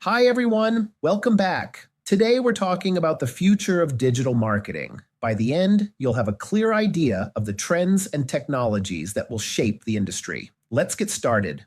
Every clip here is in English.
Hi, everyone. Welcome back. Today, we're talking about the future of digital marketing. By the end, you'll have a clear idea of the trends and technologies that will shape the industry. Let's get started.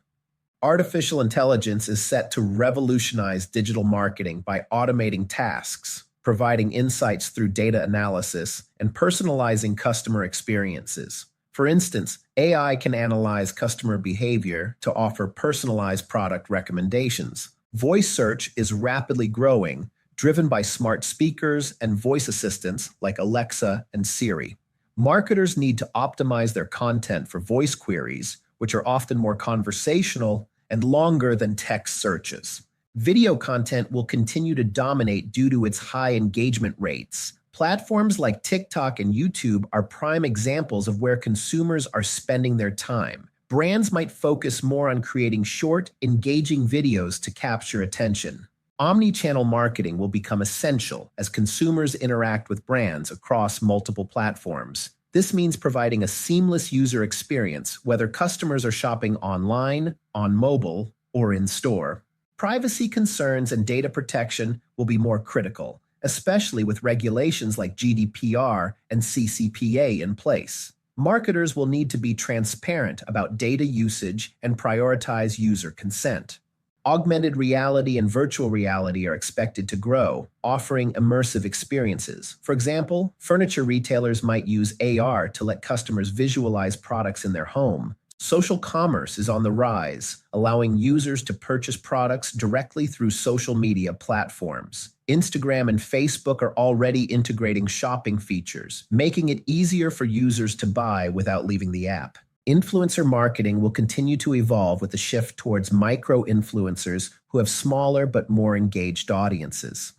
Artificial intelligence is set to revolutionize digital marketing by automating tasks, providing insights through data analysis, and personalizing customer experiences. For instance, AI can analyze customer behavior to offer personalized product recommendations. Voice search is rapidly growing, driven by smart speakers and voice assistants like Alexa and Siri. Marketers need to optimize their content for voice queries, which are often more conversational and longer than text searches. Video content will continue to dominate due to its high engagement rates. Platforms like TikTok and YouTube are prime examples of where consumers are spending their time. Brands might focus more on creating short, engaging videos to capture attention. Omnichannel marketing will become essential as consumers interact with brands across multiple platforms. This means providing a seamless user experience, whether customers are shopping online, on mobile, or in store. Privacy concerns and data protection will be more critical, especially with regulations like GDPR and CCPA in place. Marketers will need to be transparent about data usage and prioritize user consent. Augmented reality and virtual reality are expected to grow, offering immersive experiences. For example, furniture retailers might use AR to let customers visualize products in their home. Social commerce is on the rise, allowing users to purchase products directly through social media platforms. Instagram and Facebook are already integrating shopping features, making it easier for users to buy without leaving the app. Influencer marketing will continue to evolve with a shift towards micro-influencers who have smaller but more engaged audiences.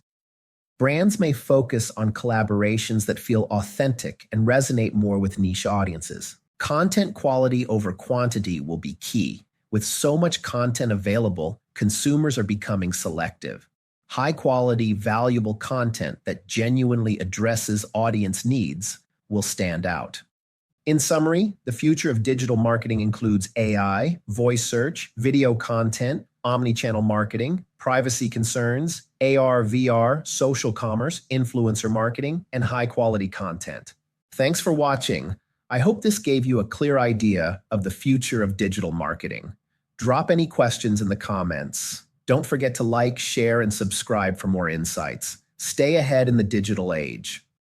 Brands may focus on collaborations that feel authentic and resonate more with niche audiences. Content quality over quantity will be key. With so much content available, consumers are becoming selective. High-quality, valuable content that genuinely addresses audience needs will stand out. In summary, the future of digital marketing includes AI, voice search, video content, omnichannel marketing, privacy concerns, AR, VR, social commerce, influencer marketing, and high-quality content. Thanks for watching. I hope this gave you a clear idea of the future of digital marketing. Drop any questions in the comments. Don't forget to like, share, and subscribe for more insights. Stay ahead in the digital age.